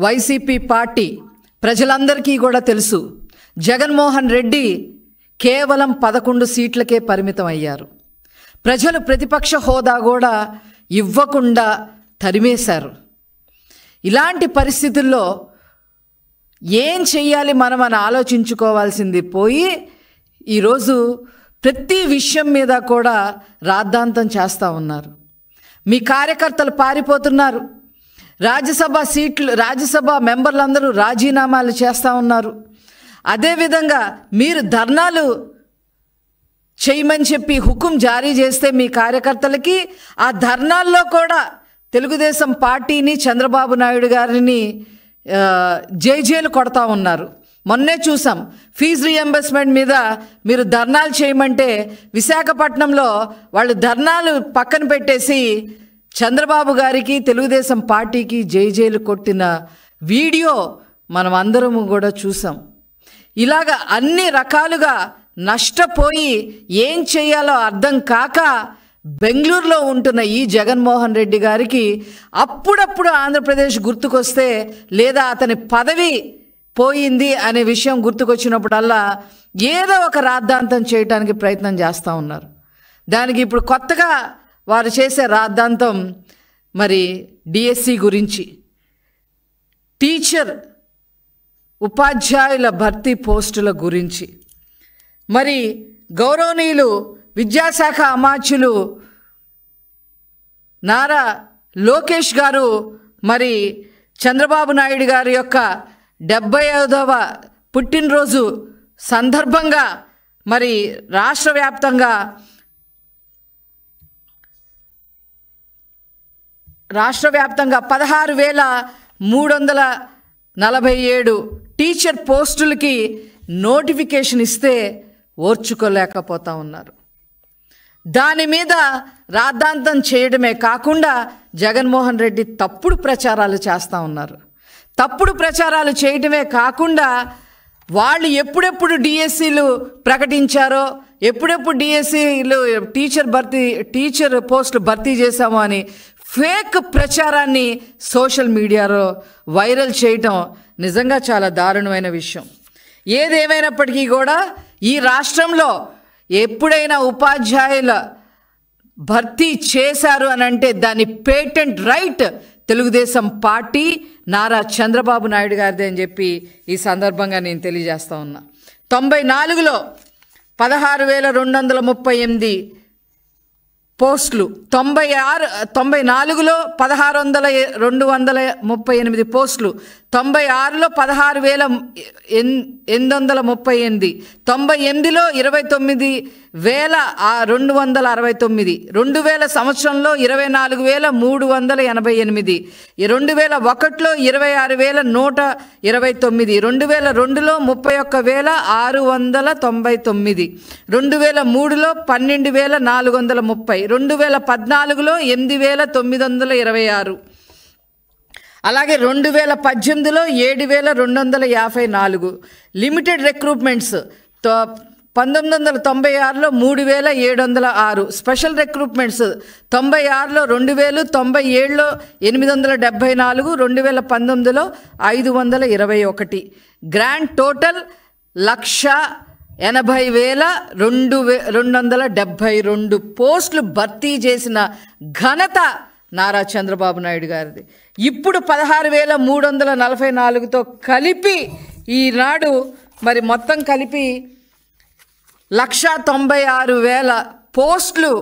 YCP party ప్రజలందరికీ కూడా తెలుసు, జగన్మోహన్ రెడ్డి కేవలం 11 సీట్లకే పరిమితం అయ్యారు. ప్రజలు ప్రతిపక్ష హోదా కూడా ఇవ్వకుండా తరిమేశారు. ఇలాంటి పరిస్థితుల్లో ఏం చెయ్యాలి మనం అని ఆలోచించుకోవాల్సింది పోయి ఈరోజు ప్రతి విషయం మీద కూడా రాద్ధాంతం చేస్తూ ఉన్నారు. మీ కార్యకర్తలు పారిపోతున్నారు. రాజ్యసభ మెంబర్లందరూ రాజీనామాలు చేస్తూ ఉన్నారు. అదేవిధంగా మీరు ధర్నాలు చేయమని చెప్పి హుకుం జారీ చేస్తే మీ కార్యకర్తలకి ఆ ధర్నాల్లో కూడా తెలుగుదేశం పార్టీని, చంద్రబాబు నాయుడు గారిని జైలు కొడతా ఉన్నారు. మొన్నే చూసాం, ఫీజు రీఎంబర్స్మెంట్ మీద మీరు ధర్నాలు చేయమంటే విశాఖపట్నంలో వాళ్ళు ధర్నాలు పక్కన పెట్టేసి చంద్రబాబు గారికి, తెలుగుదేశం పార్టీకి జైలు కొట్టిన వీడియో మనం అందరము కూడా చూసాం. ఇలాగ అన్ని రకాలుగా నష్టపోయి ఏం చేయాలో అర్థం కాక బెంగళూరులో ఉంటున్న ఈ జగన్మోహన్ రెడ్డి గారికి అప్పుడప్పుడు ఆంధ్రప్రదేశ్ గుర్తుకొస్తే, లేదా అతని పదవి పోయింది అనే విషయం గుర్తుకొచ్చినప్పుడల్లా ఏదో ఒక రాద్ధాంతం చేయడానికి ప్రయత్నం చేస్తూ ఉన్నారు. దానికి ఇప్పుడు కొత్తగా వారు చేసే రాద్ధాంతం మరి డిఎస్సి గురించి, టీచర్ ఉపాధ్యాయుల భర్తీ పోస్టుల గురించి. మరి గౌరవనీయులు విద్యాశాఖ అమాత్యులు నారా లోకేష్ గారు మరి చంద్రబాబు నాయుడు గారి యొక్క 75వ పుట్టినరోజు సందర్భంగా మరి రాష్ట్ర వ్యాప్తంగా 16,347 టీచర్ పోస్టులకి నోటిఫికేషన్ ఇస్తే ఓర్చుకోలేకపోతా ఉన్నారు. దాని మీద రాద్ధాంతం చేయడమే కాకుండా జగన్మోహన్ రెడ్డి తప్పుడు ప్రచారాలు చేస్తూ ఉన్నారు. తప్పుడు ప్రచారాలు చేయడమే కాకుండా వాళ్ళు ఎప్పుడెప్పుడు డిఎస్సీలు ప్రకటించారో, ఎప్పుడెప్పుడు డిఎస్సీలు టీచర్ పోస్టులు భర్తీ చేశామో అని ఫేక్ ప్రచారాన్ని సోషల్ మీడియాలో వైరల్ చేయటం నిజంగా చాలా దారుణమైన విషయం. ఏదేమైనప్పటికీ కూడా ఈ రాష్ట్రంలో ఎప్పుడైనా ఉపాధ్యాయుల భర్తీ చేశారు అని అంటే దాని patent right Telugu Desam party, Nara Chandrababu Naidu గారిదే అని చెప్పి ఈ సందర్భంగా నేను తెలియజేస్తా ఉన్నా. 94లో 16,238 పోస్టులు, 94లో 16,238 పోస్టులు, 96లో 16,838, 98లో 29,269, 2000 సంవత్సరంలో 24,388, 2001లో 26,129, 2002లో 31,699, 2003లో 12,430, 2014లో 8,926, అలాగే 2018లో 7,254. లిమిటెడ్ రిక్రూట్మెంట్స్ 1996లో 3,706, స్పెషల్ రిక్రూట్మెంట్స్ 96లో 2,000, 97లో 874, 2019లో 521. గ్రాండ్ టోటల్ 1,80,272 పోస్టులు భర్తీ చేసిన ఘనత నారా చంద్రబాబు నాయుడు గారిది. ఇప్పుడు 16,344తో కలిపి ఈనాడు మరి మొత్తం కలిపి 1,96,000 పోస్టులు,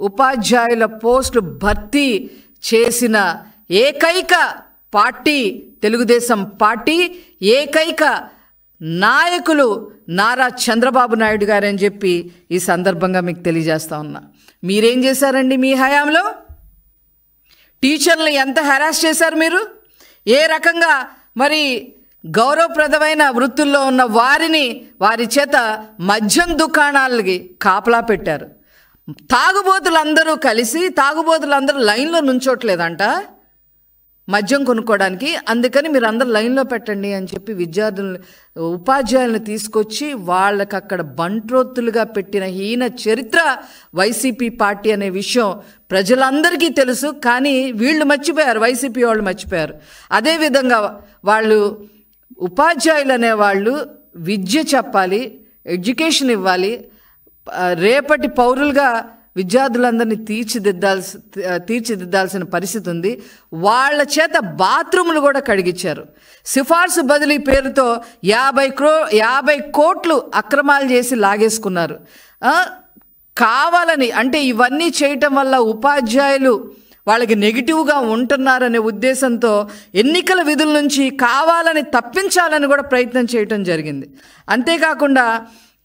ఉపాధ్యాయుల పోస్టులు భర్తీ చేసిన ఏకైక పార్టీ తెలుగుదేశం పార్టీ, ఏకైక నాయకులు నారా చంద్రబాబు నాయుడు గారని చెప్పి ఈ సందర్భంగా మీకు తెలియజేస్తా ఉన్నా. మీరేం చేశారండి మీ హయాంలో? టీచర్లు ఎంత హెరాస్ చేశారు మీరు? ఏ రకంగా మరి గౌరవప్రదమైన వృత్తుల్లో ఉన్న వారి చేత మద్యం దుకాణాలకి కాపలా పెట్టారు. తాగుబోతులందరూ లైన్లో నుంచోట్లేదంట. మద్యం కొనుక్కోవడానికి. అందుకని మీరు అందరు లైన్లో పెట్టండి అని చెప్పి విద్యార్థులను, ఉపాధ్యాయులను తీసుకొచ్చి వాళ్ళకి అక్కడ బంట్రోత్తులుగా పెట్టిన హీన చరిత్ర వైసీపీ పార్టీ అనే విషయం ప్రజలందరికీ తెలుసు. కానీ వీళ్ళు మర్చిపోయారు, వైసీపీ వాళ్ళు మర్చిపోయారు. అదేవిధంగా వాళ్ళు ఉపాధ్యాయులు అనేవాళ్ళు విద్య చెప్పాలి, ఎడ్యుకేషన్ ఇవ్వాలి, రేపటి పౌరులుగా విద్యార్థులందరినీ తీర్చిదిద్దాల్సిన పరిస్థితి ఉంది. వాళ్ళ చేత బాత్రూములు కూడా కడిగించారు. సిఫార్సు బదిలీ పేరుతో 50 కోట్లు అక్రమాలు చేసి లాగేసుకున్నారు. కావాలని, అంటే ఇవన్నీ చేయటం వల్ల ఉపాధ్యాయులు వాళ్ళకి నెగిటివ్గా ఉంటున్నారనే ఉద్దేశంతో ఎన్నికల విధుల నుంచి కావాలని తప్పించాలని కూడా ప్రయత్నం చేయటం జరిగింది. అంతేకాకుండా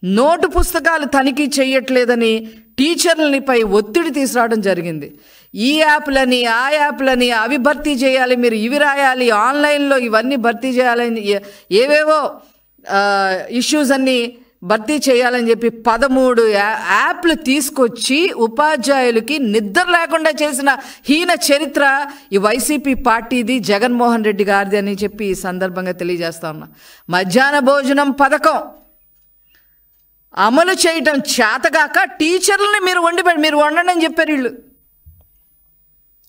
నోటు పుస్తకాలు తనిఖీ చేయట్లేదని టీచర్లపై ఒత్తిడి తీసుకురావడం జరిగింది. ఈ యాప్లని, ఆ యాప్లని, అవి భర్తీ చేయాలి, మీరు ఇవి రాయాలి, ఆన్లైన్లో ఇవన్నీ భర్తీ చేయాలని, ఏవేవో ఇష్యూస్ అన్నీ భర్తీ చేయాలని చెప్పి 13 యాప్లు తీసుకొచ్చి ఉపాధ్యాయులకి నిద్ర లేకుండా చేసిన హీన చరిత్ర ఈ వైసీపీ పార్టీది, జగన్మోహన్ రెడ్డి గారిది అని చెప్పి ఈ సందర్భంగా తెలియజేస్తా ఉన్నా. మధ్యాహ్న భోజనం పథకం అమలు చేయటం చేతగాక టీచర్లని మీరు వండండి అని చెప్పారు వీళ్ళు,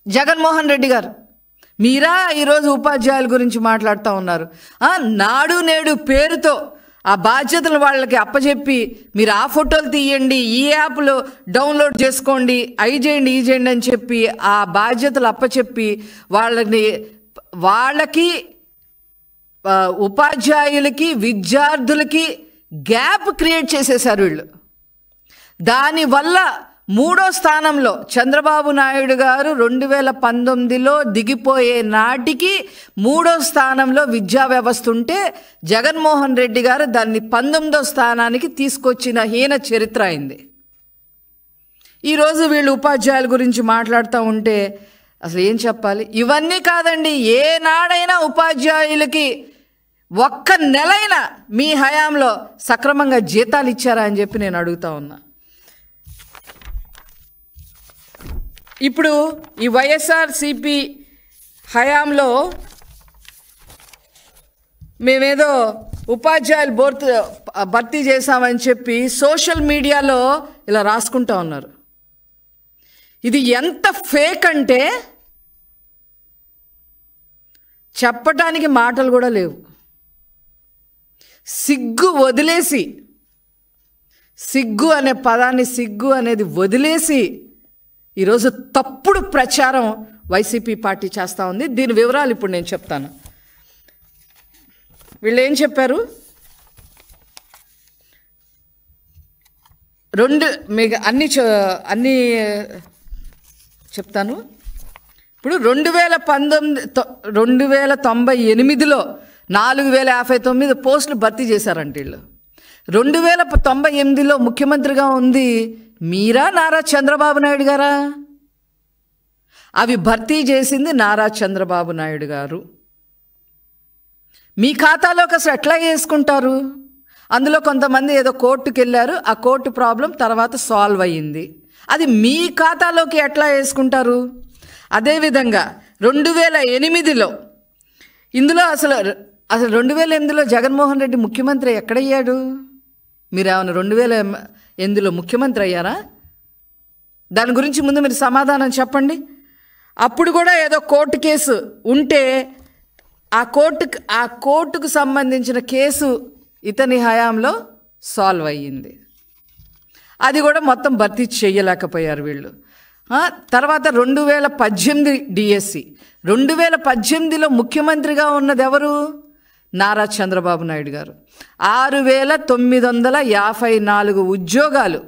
జగన్మోహన్ రెడ్డి గారు. మీరా ఈరోజు ఉపాధ్యాయుల గురించి మాట్లాడుతూ ఉన్నారు. నాడు నేడు పేరుతో ఆ బాధ్యతలు వాళ్ళకి అప్పచెప్పి మీరు ఆ ఫోటోలు తీయండి, ఈ యాప్లో డౌన్లోడ్ చేసుకోండి, అవి చేయండి, ఈ చేయండి అని చెప్పి ఆ బాధ్యతలు అప్పచెప్పి వాళ్ళకి ఉపాధ్యాయులకి విద్యార్థులకి గ్యాప్ క్రియేట్ చేసేశారు వీళ్ళు. దానివల్ల 3వ స్థానంలో చంద్రబాబు నాయుడు గారు 2019లో దిగిపోయే నాటికి 3వ స్థానంలో విద్యా వ్యవస్థ ఉంటే జగన్మోహన్ రెడ్డి గారు దాన్ని 19వ స్థానానికి తీసుకొచ్చిన హీన చరిత్ర అయింది. ఈరోజు వీళ్ళు ఉపాధ్యాయుల గురించి మాట్లాడుతూ ఉంటే అసలు ఏం చెప్పాలి? ఇవన్నీ కాదండి, ఏనాడైనా ఉపాధ్యాయులకి ఒక్క నెలైనా మీ హయాంలో సక్రమంగా జీతాలు ఇచ్చారా అని చెప్పి నేను అడుగుతా ఉన్నా. ఇప్పుడు ఈ వైఎస్ఆర్సిపి హయాంలో మేమేదో ఉపాధ్యాయులు భర్తీ చేశామని చెప్పి సోషల్ మీడియాలో ఇలా రాసుకుంటా ఉన్నారు. ఇది ఎంత ఫేక్ అంటే చెప్పటానికి మాటలు కూడా లేవు. సిగ్గు వదిలేసి, సిగ్గు అనే పదాన్ని, సిగ్గు అనేది వదిలేసి ఈరోజు తప్పుడు ప్రచారం వైసీపీ పార్టీ చేస్తూ ఉంది. దీని వివరాలు ఇప్పుడు నేను చెప్తాను. వీళ్ళు ఏం చెప్పారు? మీకు అన్నీ చెప్తాను. ఇప్పుడు 2098లో 4059 పోస్టులు భర్తీ చేశారంట వీళ్ళు. 2098లో ముఖ్యమంత్రిగా ఉంది మీరా, నారా చంద్రబాబు నాయుడు గారా? అవి భర్తీ చేసింది నారా చంద్రబాబు నాయుడు గారు. మీ ఖాతాలోకి అసలు ఎట్లా వేసుకుంటారు? అందులో కొంతమంది ఏదో కోర్టుకు వెళ్ళారు, ఆ కోర్టు ప్రాబ్లం తర్వాత సాల్వ్ అయ్యింది. అది మీ ఖాతాలోకి ఎట్లా వేసుకుంటారు? అదేవిధంగా 2008లో ఇందులో అసలు 2008లో జగన్మోహన్ రెడ్డి ముఖ్యమంత్రి ఎక్కడయ్యాడు? మీరు ఏమైనా 2008లో ముఖ్యమంత్రి అయ్యారా? దాని గురించి ముందు మీరు సమాధానం చెప్పండి. అప్పుడు కూడా ఏదో కోర్టు కేసు ఉంటే ఆ కోర్టుకు సంబంధించిన కేసు ఇతని హయాంలో సాల్వ్ అయ్యింది. అది కూడా మొత్తం భర్తీ చేయలేకపోయారు వీళ్ళు. తర్వాత 2018 డిఎస్సి, 2018లో ముఖ్యమంత్రిగా ఉన్నది ఎవరు? నారా చంద్రబాబు నాయుడు గారు. 6954 ఉద్యోగాలు.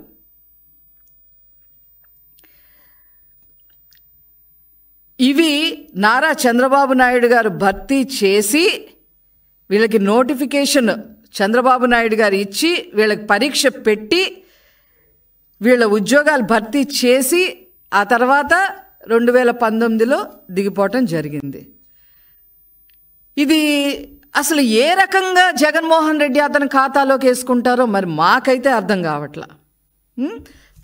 ఇవి నారా చంద్రబాబు నాయుడు గారు భర్తీ చేసి వీళ్ళకి నోటిఫికేషన్ చంద్రబాబు నాయుడు గారు ఇచ్చి వీళ్ళకి పరీక్ష పెట్టి వీళ్ళ ఉద్యోగాలు భర్తీ చేసి ఆ తర్వాత 2019లో దిగిపోవటం జరిగింది. ఇది అసలు ఏ రకంగా జగన్మోహన్ రెడ్డి అతని ఖాతాలోకి వేసుకుంటారో మరి మాకైతే అర్థం కావట్లా.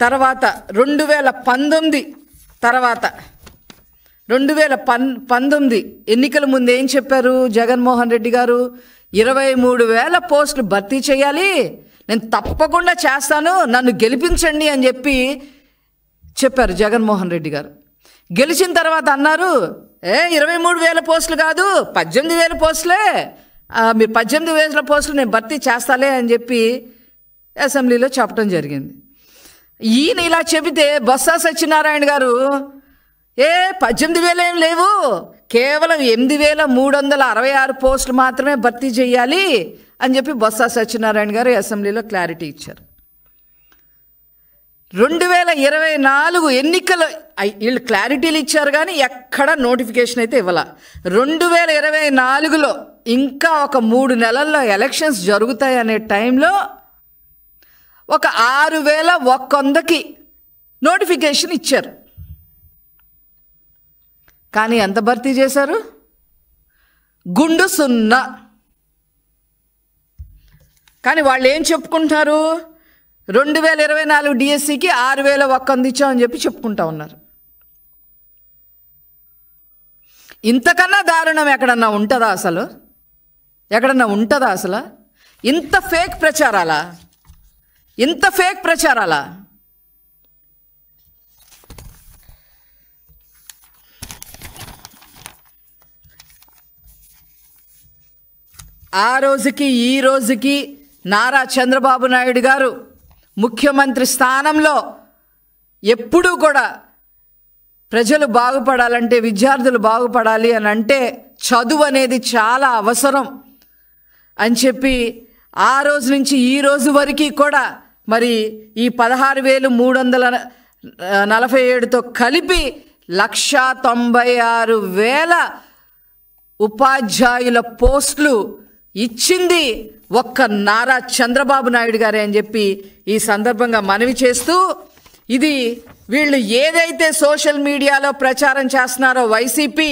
తర్వాత 2019 తర్వాత 2019 ఎన్నికల ముందు ఏం చెప్పారు జగన్మోహన్ రెడ్డి గారు? 23,000 పోస్టులు భర్తీ చేయాలి, నేను తప్పకుండా చేస్తాను, నన్ను గెలిపించండి అని చెప్పారు జగన్మోహన్ రెడ్డి గారు. గెలిచిన తర్వాత అన్నారు, 23,000 పోస్టులు కాదు, 18,000 పోస్టులే, మీరు 18,000 పోస్టులు నేను భర్తీ చేస్తాలే అని చెప్పి అసెంబ్లీలో చెప్పడం జరిగింది. ఈయన ఇలా చెబితే బొత్స సత్యనారాయణ గారు 18,000 ఏం లేవు, కేవలం 8,366 పోస్టులు మాత్రమే భర్తీ చేయాలి అని చెప్పి బొత్స సత్యనారాయణ గారు అసెంబ్లీలో క్లారిటీ ఇచ్చారు. 2024 ఎన్నికలు వీళ్ళు క్లారిటీలు ఇచ్చారు కానీ ఎక్కడ నోటిఫికేషన్ అయితే ఇవ్వాల. 2024లో ఇంకా ఒక 3 నెలల్లో ఎలక్షన్స్ జరుగుతాయి అనే టైంలో ఒక 6,100కి నోటిఫికేషన్ ఇచ్చారు. కానీ ఎంత భర్తీ చేశారు? గుండు 0. కానీ వాళ్ళు ఏం చెప్పుకుంటారు? 2024 డిఎస్సికి 6,100 ఇచ్చామని చెప్పి చెప్పుకుంటా ఉన్నారు. ఇంతకన్నా దారుణం ఎక్కడన్నా ఉంటుందా అసలు? ఎక్కడన్నా ఉంటుందా అసలు? ఇంత ఫేక్ ప్రచారాలా? ఆ రోజుకి ఈ రోజుకి నారా చంద్రబాబు నాయుడు గారు ముఖ్యమంత్రి స్థానంలో ఎప్పుడూ కూడా ప్రజలు బాగుపడాలంటే, విద్యార్థులు బాగుపడాలి అని అంటే చదువు అనేది చాలా అవసరం అని చెప్పి ఆ రోజు నుంచి ఈ రోజు వరకు కూడా మరి ఈ 16,347తో కలిపి 1,96,000 ఉపాధ్యాయుల పోస్టులు ఇచ్చింది ఒక్క నారా చంద్రబాబు నాయుడు గారే అని చెప్పి ఈ సందర్భంగా మనవి చేస్తూ, ఇది వీళ్ళు ఏదైతే సోషల్ మీడియాలో ప్రచారం చేస్తున్నారో వైసీపీ,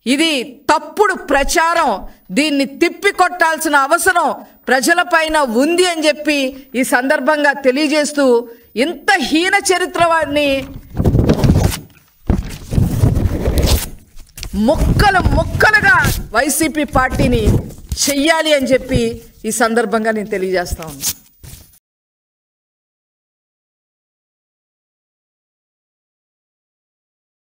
ఇది తప్పుడు ప్రచారం, దీన్ని తిప్పికొట్టాల్సిన అవసరం ప్రజలపైన ఉంది అని చెప్పి ఈ సందర్భంగా తెలియజేస్తూ, ఇంత హీన చరిత్రవాడిని ముక్కలుగా వైసీపీ పార్టీని చెయ్యాలి అని చెప్పి ఈ సందర్భంగా నేను తెలియజేస్తా ఉన్నాను.